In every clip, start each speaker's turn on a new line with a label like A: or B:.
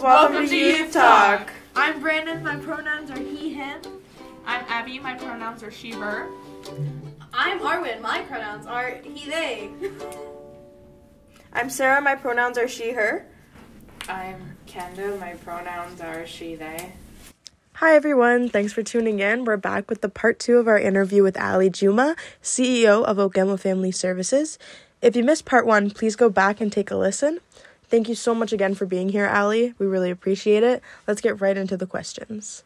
A: welcome to Youth Talk.
B: I'm Brandon, my pronouns are he, him.
C: I'm Abby, my pronouns are she, her.
D: I'm Arwen, my pronouns are he, they.
A: I'm Sarah, my pronouns are she, her.
C: I'm Kenda, my pronouns are she, they.
E: Hi everyone, thanks for tuning in. We're back with the part 2 of our interview with Juma, CEO of Algoma Family Services. If you missed part 1, please go back and take a listen. Thank you so much again for being here, Ali. We really appreciate it. Let's get right into the questions.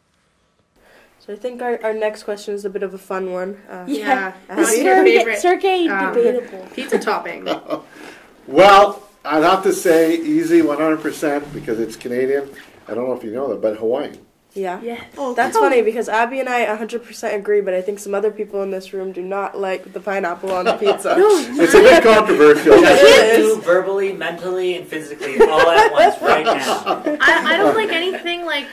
E: So I think our next question is a bit of a fun one.
C: What's your favorite
B: debatable
C: pizza topping?
F: Well, I'd have to say easy 100% because it's Canadian. I don't know if you know that, but Hawaiian.
E: Yeah.
B: Yes.
E: Oh, that's funny because Abby and I 100% agree, but I think some other people in this room do not like the pineapple on the pizza.
F: It's a bit controversial.
G: I can't do verbally, mentally, and physically all at once right now.
B: I don't like anything like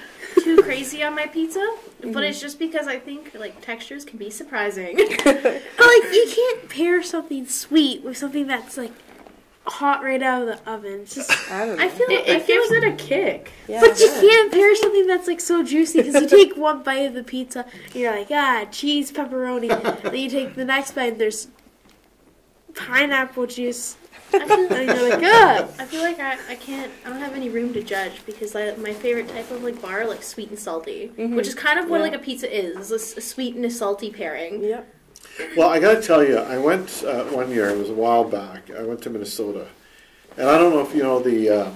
B: too crazy on my pizza, but it's just because I think like textures can be surprising. But like you can't pair something sweet with something that's like hot right out of the oven. It's just
E: I don't know.
B: I feel like
C: It gives it a kick.
E: Yeah,
B: but you can't pair something that's like so juicy because you take one bite of the pizza and you're like, cheese, pepperoni. Then you take the next bite and there's pineapple juice. And you're like, I feel like I don't have any room to judge because my favorite type of like bar are like sweet and salty, which is kind of what like a pizza is a sweet and a salty pairing.
E: Yep.
F: Well, I got to tell you, I went one year, it was a while back, I went to Minnesota. And I don't know if you know the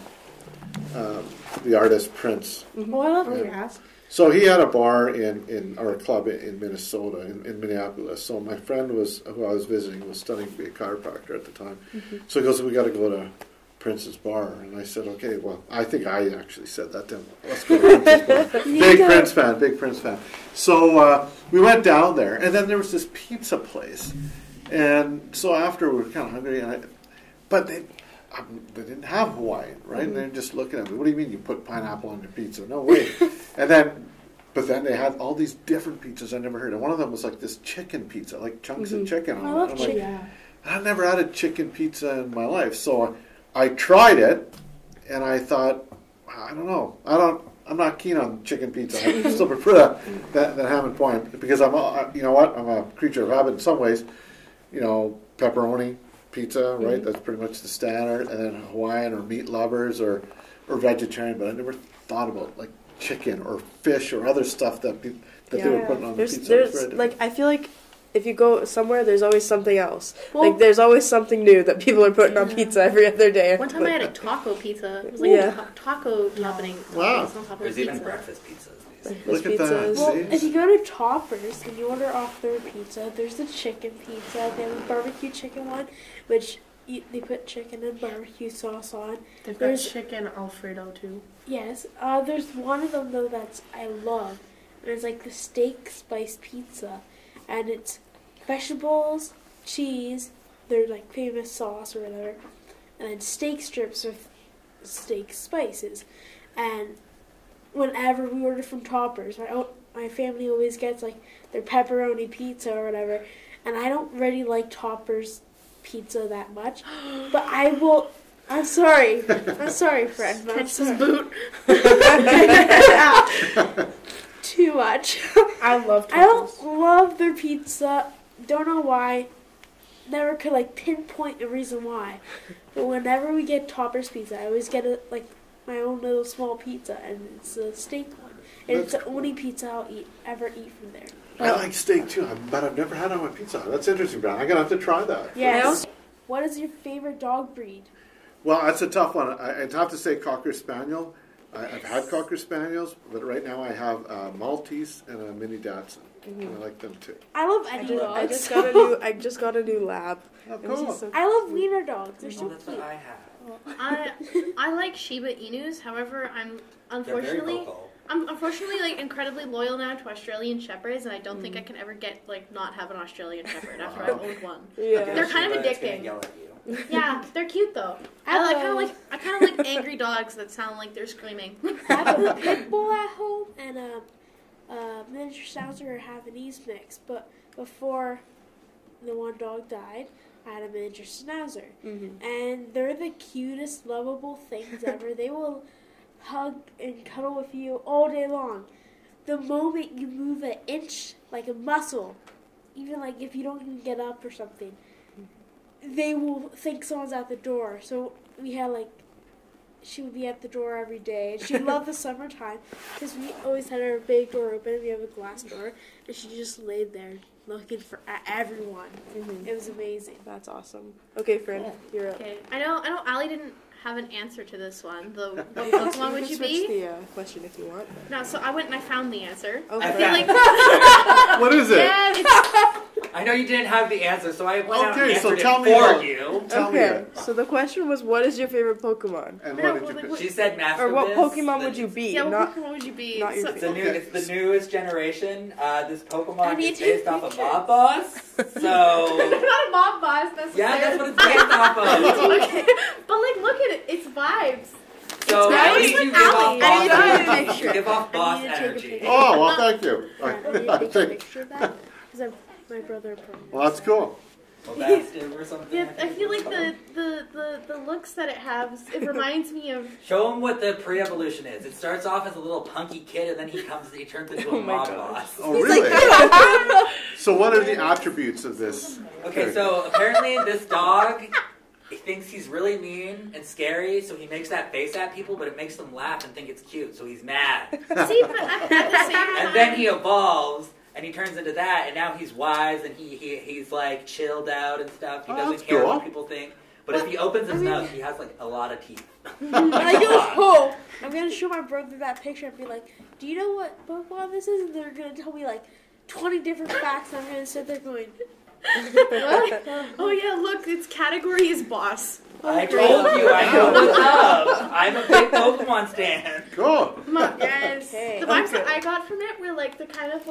F: artist Prince.
B: Oh, I love jazz.
F: So he had a bar in our club in Minnesota, in Minneapolis. So my friend who I was visiting was studying to be a chiropractor at the time. So he goes, we got to go to Prince's bar. And I said, okay, well, I think I actually said that to him. Let's go to Prince's bar. Big Prince fan. So we went down there, and then there was this pizza place. And so after we were kind of hungry, but they didn't have Hawaiian, right? And they're just looking at me. What do you mean you put pineapple on your pizza? No way. But then they had all these different pizzas I never heard. And one of them was like this chicken pizza, like chunks of chicken on it.
B: I love chicken.
F: I've never had a chicken pizza in my life. So I tried it, and I thought, I don't know. I'm not keen on chicken pizza. I still prefer that ham and point because I'm a creature of habit in some ways. You know, pepperoni pizza, right? That's pretty much the standard. And then Hawaiian or meat lovers or vegetarian. But I never thought about like chicken or fish or other stuff that they were putting on the pizza.
E: There's like I feel like if you go somewhere, there's always something else. Well, like there's always something new that people are putting on pizza every other day.
B: One time I had a taco pizza. It was like taco topping.
F: Wow.
G: There's even breakfast pizzas.
F: Look at that.
B: Well,
F: see?
B: if you go to Toppers and you order off their pizza, there's the chicken pizza. They have a barbecue chicken one, which they put chicken and barbecue sauce on.
C: There's chicken Alfredo too.
B: Yes. There's one of them though that's I love. And it's like the steak spice pizza. And it's vegetables, cheese, their like famous sauce or whatever, and then steak strips with steak spices. And whenever we order from Toppers, my family always gets like their pepperoni pizza or whatever. And I don't really like Toppers pizza that much, but I will. I'm sorry, friend.
C: Catch this boot.
B: Too much.
C: I love Toppers.
B: I don't love their pizza. Don't know why. Never could like pinpoint a reason why. But whenever we get Toppers pizza, I always get my own little small pizza, and it's a steak one. And it's the only pizza I'll ever eat from there.
F: I like steak too, but I've never had it on my pizza. That's interesting, Brian. I'm gonna have to try that.
B: Yes. What is your favorite dog breed?
F: Well, that's a tough one. I'd have to say Cocker Spaniel. I've had Cocker Spaniels, but right now I have a Maltese and a Mini Dachshund. And I like them too.
B: I love any dogs.
E: I just got a new lab.
F: Oh, cool.
B: I love wiener dogs. They're so
G: That's
B: cute.
G: what I have.
D: I like Shiba Inus. However, I'm
G: They're very vocal.
D: unfortunately like incredibly loyal now to Australian Shepherds, and I don't think I can ever get not have an Australian Shepherd after I've owned one.
E: Yeah.
D: They're kind of addicting.
G: Yell at you.
D: Yeah, they're cute though. I kind of like angry dogs that sound like they're screaming.
B: I have a pit bull at home and a miniature schnauzer or Havanese mix, but before the one dog died, I had a miniature schnauzer, and they're the cutest, lovable things ever. hug and cuddle with you all day long. The moment you move an inch, like a muscle, even like if you don't even get up or something, they will think someone's at the door. So we had like, she would be at the door every day. And she loved the summertime because we always had our big door open. We have a glass door, and she just laid there looking at everyone. It was amazing.
E: That's awesome. Okay, Fran, you're up.
D: Okay, I know. Allie didn't have an answer to this one. What Pokemon would you
E: switch
D: be?
E: the question if you want.
D: No, so I went and I found the answer.
E: Okay.
D: I feel like
F: What is it?
D: yeah, it's,
G: I know you didn't have the answer, so I went out and
F: Okay, so
G: answered
F: tell
G: it
F: me
G: for
F: about-
G: you.
F: Tell me
E: Okay,
F: that.
E: so the question was, what is your favorite Pokemon?
F: And
D: No,
F: what did you
D: like,
F: pick?
G: She said Master
E: Or what
G: Biz.
E: Pokemon would you be?
D: yeah, what
E: Not
D: Pokemon would you be?
E: not your
D: So-
E: favorite.
G: It's the newest generation. This
B: I
G: Pokemon
B: need
G: is
B: to
G: based
B: take
G: off of
B: pictures.
G: Mob Boss. So
D: not a mob boss necessarily.
G: yeah, that's what it's based off of.
D: Okay, but like, look at it. It's vibes.
G: So
D: It's
G: at
D: nice
G: least you
D: with
G: give
D: Allie.
G: off
B: I need to
G: boss
B: take a
G: energy.
B: picture.
G: You give off boss
B: I need to take a
G: energy.
B: picture.
F: Oh, well, thank you.
B: I need to take a picture of that because my brother probably.
F: Well, that's cool.
G: Well, that's it or something.
D: Yeah, I feel like the looks that it has. It reminds me of.
G: Show him what the pre-evolution is. It starts off as a little punky kid, and then he turns into
E: Oh
G: a
E: my
G: mob
E: gosh.
G: boss.
F: Oh, really? So what are the attributes of this?
G: Okay, so apparently this dog he thinks he's really mean and scary, so he makes that face at people, but it makes them laugh and think it's cute, so he's mad.
D: See, but at the same time.
G: And then he evolves, and he turns into that, and now he's wise, and he's like chilled out and stuff. He
F: Oh,
G: doesn't
F: that's
G: care
F: cool.
G: what people think. But if he opens his mouth, he has like a lot of teeth.
B: I go, oh, I'm gonna show my brother that picture and be like, "Do you know what Pokemon this is?" And they're gonna tell me like 20 different facts. And I'm gonna sit there going,
D: Oh yeah, look, its category is boss.
G: I told you, I know what's up. I'm a big Pokemon stan.
F: Cool.
D: Yes.
B: Okay.
D: The vibes that I got from it were like the kind of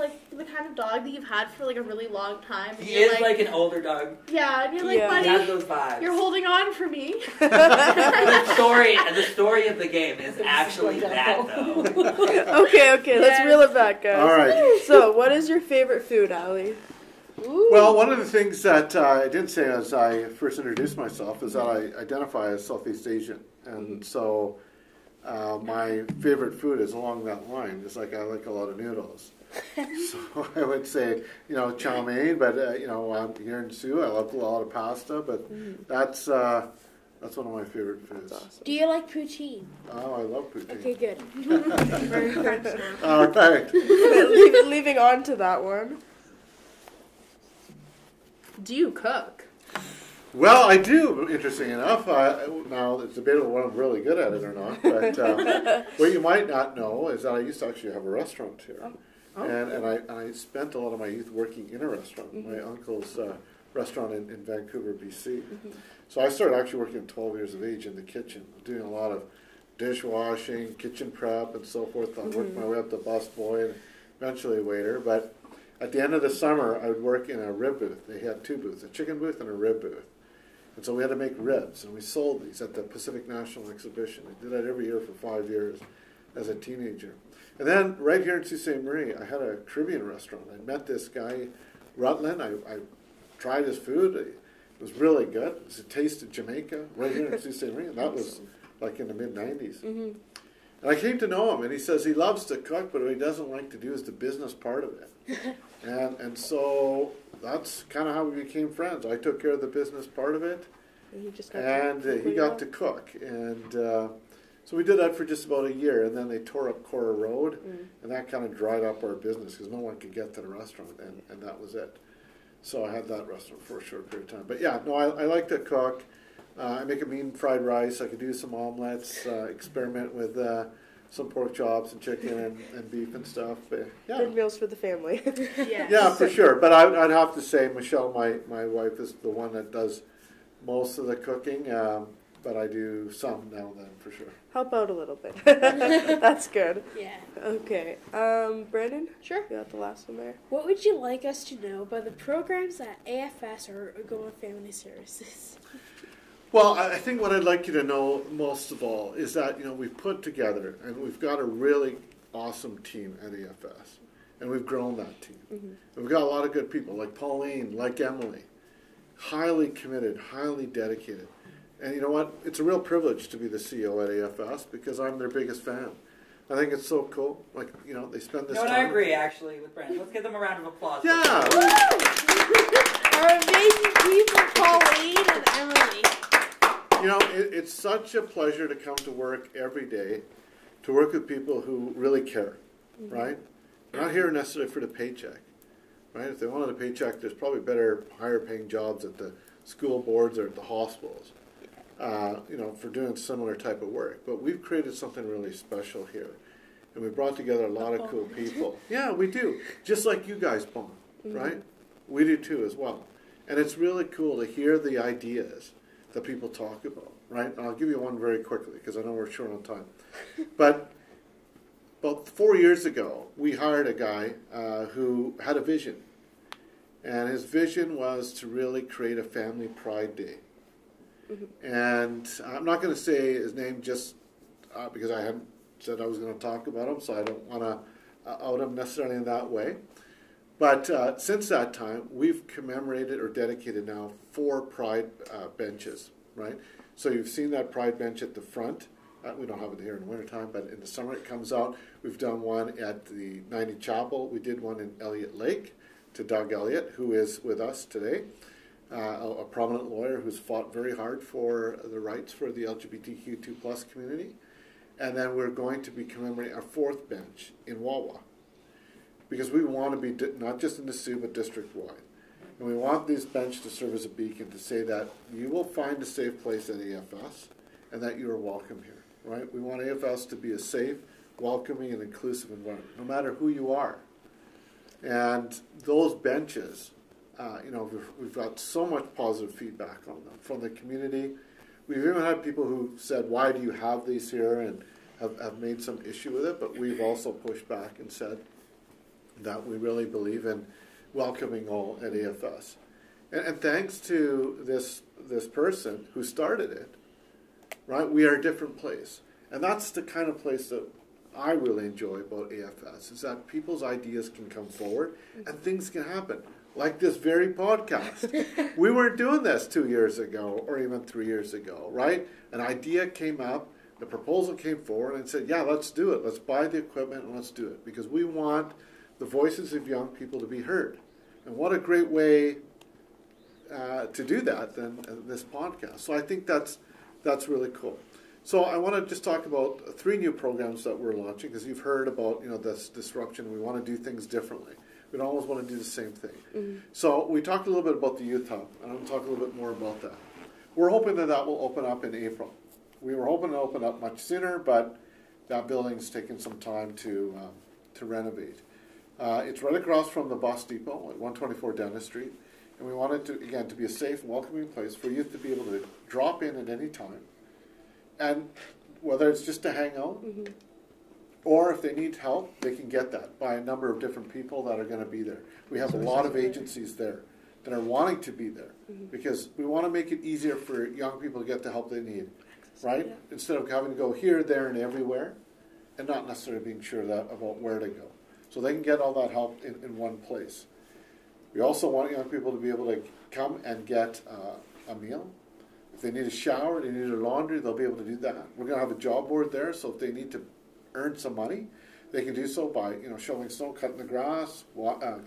D: dog that you've had for like a really long time. And
G: He
D: you're
G: is like an older dog.
D: yeah, and you're like,
E: Yeah.
G: He has
D: buddy,
G: those vibes.
D: you're holding on for me.
G: The story of the game is actually that though.
E: Okay, let's reel it back, guys.
F: All right.
E: So, what is your favorite food, Allie?
F: Well, one of the things that I didn't say as I first introduced myself is that I identify as Southeast Asian. And so my favorite food is along that line. It's like I like a lot of noodles. So I would say, chow mein, but, I'm here in Sioux. I love a lot of pasta, but that's one of my favorite foods.
E: That's awesome.
B: "Do you like poutine?"
F: Oh, I love poutine.
B: Okay, good.
D: Very French now.
F: All right.
E: Leaving on to that one. Do you cook?
F: Well, I do, interesting enough. Now, it's debatable whether I'm really good at it or not. But what you might not know is that I used to actually have a restaurant here.
E: Oh.
F: And I spent a lot of my youth working in a restaurant, my uncle's restaurant in Vancouver, BC. So I started actually working at 12 years of age in the kitchen, doing a lot of dishwashing, kitchen prep, and so forth. I worked my way up to busboy and eventually waiter. But at the end of the summer, I would work in a rib booth. They had two booths, a chicken booth and a rib booth. And so we had to make ribs, and we sold these at the Pacific National Exhibition. I did that every year for 5 years as a teenager. And then right here in Sault Ste. Marie, I had a Caribbean restaurant. I met this guy, Rutland. I tried his food. It was really good. It was a taste of Jamaica right here in Sault Ste. Marie, and that was like in the mid-'90s. And I came to know him, and he says he loves to cook, but what he doesn't like to do is the business part of it. and so that's kind of how we became friends. I took care of the business part of it,
E: And he just
F: he got to cook. And so we did that for just about a year, and then they tore up Cora Road, and that kind of dried up our business because no one could get to the restaurant, and that was it. So I had that restaurant for a short period of time. But yeah, no, I like to cook. I make a mean fried rice. I could do some omelets, experiment with some pork chops and chicken and beef and stuff. But yeah.
E: Good meals for the family.
D: Yeah.
F: Yeah, for sure. But I'd have to say Michelle, my wife, is the one that does most of the cooking. But I do some now and then, for sure.
E: Help out a little bit. That's good.
B: Yeah.
E: Okay. Brandon?
B: Sure.
E: You got the last one there.
B: What would you like us to know about the programs at AFS or Algoma Family Services?
F: Well, I think what I'd like you to know most of all is that, we've put together, and we've got a really awesome team at AFS. And we've grown that team. And we've got a lot of good people, like Pauline, like Emily. Highly committed, highly dedicated. And you know what? It's a real privilege to be the CEO at AFS because I'm their biggest fan. I think it's so cool. Like, you know, they spend this
G: No,
F: time.
G: I agree, actually, with Brent. Let's give them a round of applause.
F: Yeah.
B: Our amazing people, Pauline and Emily.
F: You know, it's such a pleasure to come to work every day, to work with people who really care, right? They're not here necessarily for the paycheck, right? If they wanted a paycheck, there's probably better, higher paying jobs at the school boards or at the hospitals, you know, for doing similar type of work. But we've created something really special here. And we brought together a lot of cool people. Yeah, we do. Just like you guys bond, right? We do too as well. And it's really cool to hear the ideas that people talk about, right? And I'll give you one very quickly because I know we're short on time. But about 4 years ago, we hired a guy who had a vision. And his vision was to really create a family pride day. And I'm not going to say his name just because I hadn't said I was going to talk about him, so I don't want to out him necessarily in that way. But since that time, we've commemorated or dedicated now 4 pride benches, right? So you've seen that pride bench at the front. We don't have it here in the wintertime, but in the summer it comes out. We've done one at the 90 Chapel. We did one in Elliott Lake to Doug Elliott, who is with us today, a prominent lawyer who's fought very hard for the rights for the LGBTQ2+ community. And then we're going to be commemorating our 4th bench in Wawa, because we want to be not just in the Sioux, but district-wide. And we want this bench to serve as a beacon to say that you will find a safe place at AFS and that you are welcome here, right? We want AFS to be a safe, welcoming, and inclusive environment, no matter who you are. And those benches, you know, we've got so much positive feedback on them from the community. We've even had people who said, why do you have these here, and have made some issue with it, but we've also pushed back and said that we really believe in welcoming all at AFS. And thanks to this person who started it, right, we are a different place. And that's the kind of place that I really enjoy about AFS, is that people's ideas can come forward and things can happen. Like this very podcast. We weren't doing this 2 years ago or even 3 years ago, right? An idea came up, the proposal came forward and said, yeah, let's do it. Let's buy the equipment and let's do it. Because we want the voices of young people to be heard. And what a great way to do that than this podcast. So I think that's really cool. So I want to just talk about 3 new programs that we're launching, because you've heard about, you know, this disruption. We want to do things differently. We don't always want to do the same thing. So we talked a little bit about the Youth Hub, and I'm going to talk a little bit more about that. We're hoping that will open up in April. We were hoping to open up much sooner, but that building's taken some time to renovate. It's right across from the bus depot at 124 Dennis Street, and we want it to, again, to be a safe, welcoming place for youth to be able to drop in at any time, and whether it's just to hang out, or if they need help, they can get that by a number of different people that are going to be there. We have a lot of agencies there that are wanting to be there, because we want to make it easier for young people to get the help they need, right? Instead of having to go here, there, and everywhere, and not necessarily being sure about where to go. So they can get all that help in one place. We also want young people to be able to come and get a meal. If they need a shower, they need their laundry, they'll be able to do that. We're going to have a job board there, so if they need to earn some money, they can do so by, you know, shoveling snow, cutting the grass,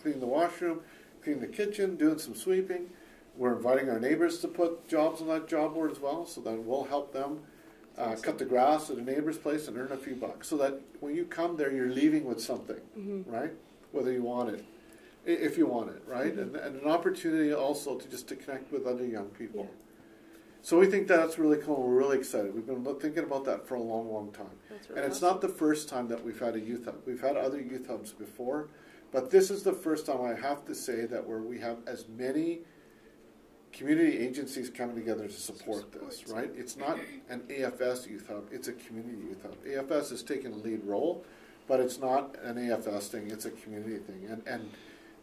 F: cleaning the washroom, cleaning the kitchen, doing some sweeping. We're inviting our neighbors to put jobs on that job board as well, so then we'll help them cut the grass at a neighbor's place and earn a few bucks, so that when you come there, you're leaving with something, right? Whether you want it, if you want it, right? And an opportunity also to connect with other young people. Yeah. So we think that's really cool. We're really excited. We've been thinking about that for a long, long time. Really and it's not the first time that we've had a youth hub. We've had other youth hubs before, but this is the first time I have to say that where we have as many community agencies coming together to support this, right? It's not an AFS youth hub, it's a community youth hub. AFS has taken a lead role, but it's not an AFS thing, it's a community thing. And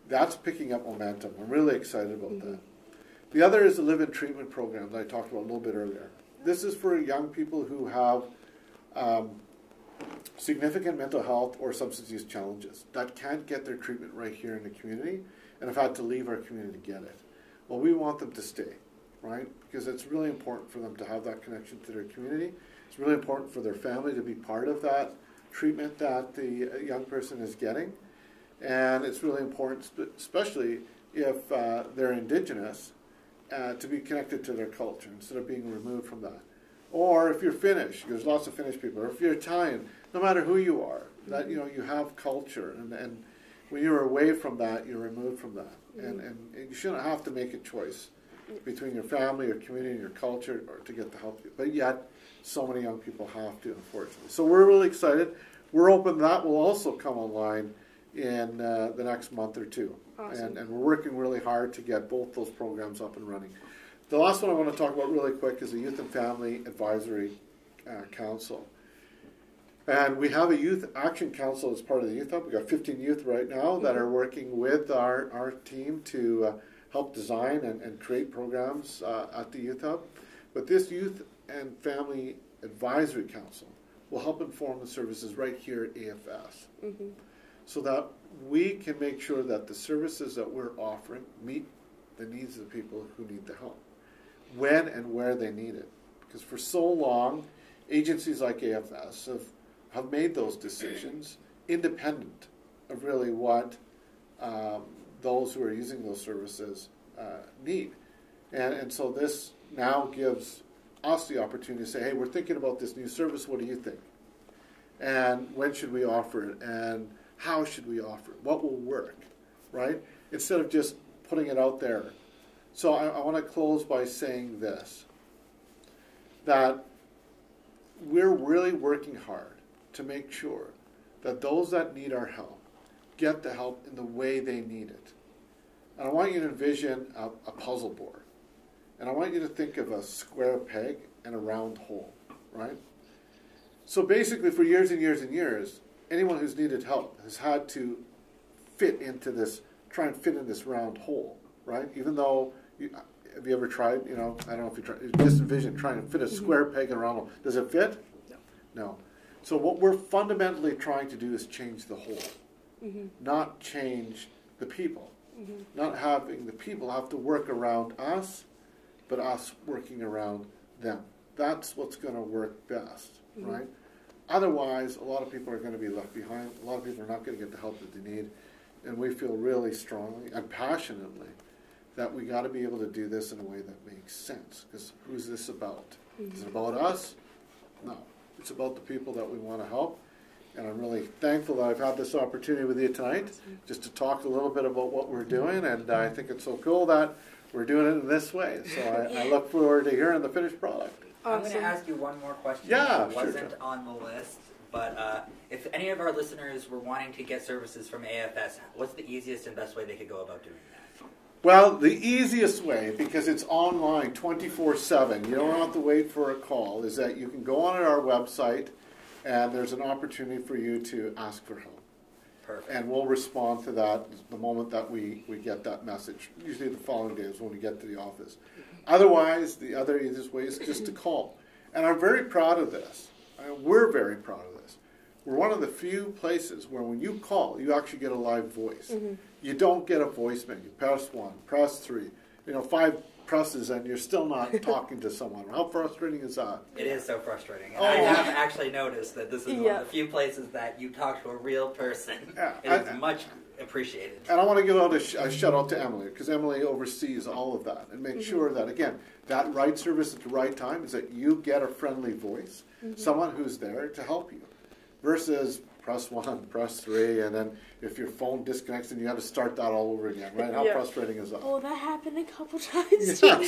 F: that's picking up momentum. I'm really excited about that. The other is the live-in treatment program that I talked about a little bit earlier. This is for young people who have significant mental health or substance use challenges that can't get their treatment right here in the community and have had to leave our community to get it. Well, we want them to stay. right? Because it's really important for them to have that connection to their community. It's really important for their family to be part of that treatment that the young person is getting. And it's really important, especially if they're Indigenous, to be connected to their culture instead of being removed from that. Or if you're Finnish, there's lots of Finnish people, or if you're Italian, no matter who you are, that you have culture, and when you're away from that, you're removed from that. And you shouldn't have to make a choice between your family, your community, and your culture or to get the help. But yet, so many young people have to, unfortunately. So we're really excited. We're hoping that will also come online in the next month or two.
B: Awesome.
F: And we're working really hard to get both those programs up and running. The last one I want to talk about really quick is the Youth and Family Advisory Council. And we have a Youth Action Council as part of the Youth Hub. We've got 15 youth right now that are working with our team to help design and create programs at the Youth Hub. But this Youth and Family Advisory Council will help inform the services right here at AFS. So that we can make sure that the services that we're offering meet the needs of the people who need the help, when and where they need it. Because for so long, agencies like AFS have made those decisions independent of really what those who are using those services need. And so this now gives us the opportunity to say, hey, we're thinking about this new service, what do you think? And when should we offer it? And how should we offer it? What will work, right? Instead of just putting it out there. So I want to close by saying this, that we're really working hard to make sure that those that need our help get the help in the way they need it. And I want you to envision a puzzle board. And I want you to think of a square peg and a round hole, right? So basically for years and years and years, anyone who's needed help has had to try and fit in this round hole, right? Even though, have you ever tried, I don't know if you tried, just envision trying to fit a square peg in a round hole. Does it fit? No. So what we're fundamentally trying to do is change the hole, not change the people. Not having the people have to work around us, but us working around them. That's what's going to work best, right? Otherwise, a lot of people are going to be left behind. A lot of people are not going to get the help that they need. And we feel really strongly and passionately that we got to be able to do this in a way that makes sense. Because who's this about? Is it about us? No. It's about the people that we want to help. And I'm really thankful that I've had this opportunity with you tonight just to talk a little bit about what we're doing. And I think it's so cool that we're doing it in this way. So I look forward to hearing the finished product.
G: I'm going to ask you one more question.
F: Yeah,
G: that wasn't on the list, but if any of our listeners were wanting to get services from AFS, what's the easiest and best way they could go about doing that?
F: Well, the easiest way, because it's online 24/7, you don't have to wait for a call, is that you can go on our website and there's an opportunity for you to ask for help.
G: Perfect.
F: And we'll respond to that the moment that we get that message. Usually the following day is when we get to the office. Otherwise, the other easiest way is just to call. And I'm very proud of this. We're very proud of this. We're one of the few places where when you call, you actually get a live voice. You don't get a voicemail. You press 1, press 3, 5 presses and you're still not talking to someone. How frustrating is that?
G: It is so frustrating. And I have actually noticed that this is one of the few places that you talk to a real person.
F: Yeah,
G: it is much appreciated.
F: And I want to give out a shout out to Emily, because Emily oversees all of that and makes sure that, again, that right service at the right time is that you get a friendly voice, someone who's there to help you, versus press 1, press 3, and then if your phone disconnects, then you have to start that all over again, right? How frustrating is that?
B: Oh, that happened a couple times.
F: Yeah,
B: Too.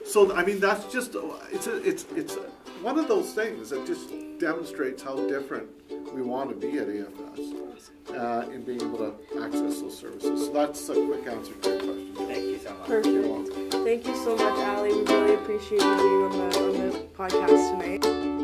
F: So I mean, that's just it's one of those things that just demonstrates how different we want to be at AFS in being able to access those services. So that's a quick answer to your question.
G: Thank you so much.
E: Perfect. Thank you so much, Allie. We really appreciate you being on the podcast tonight.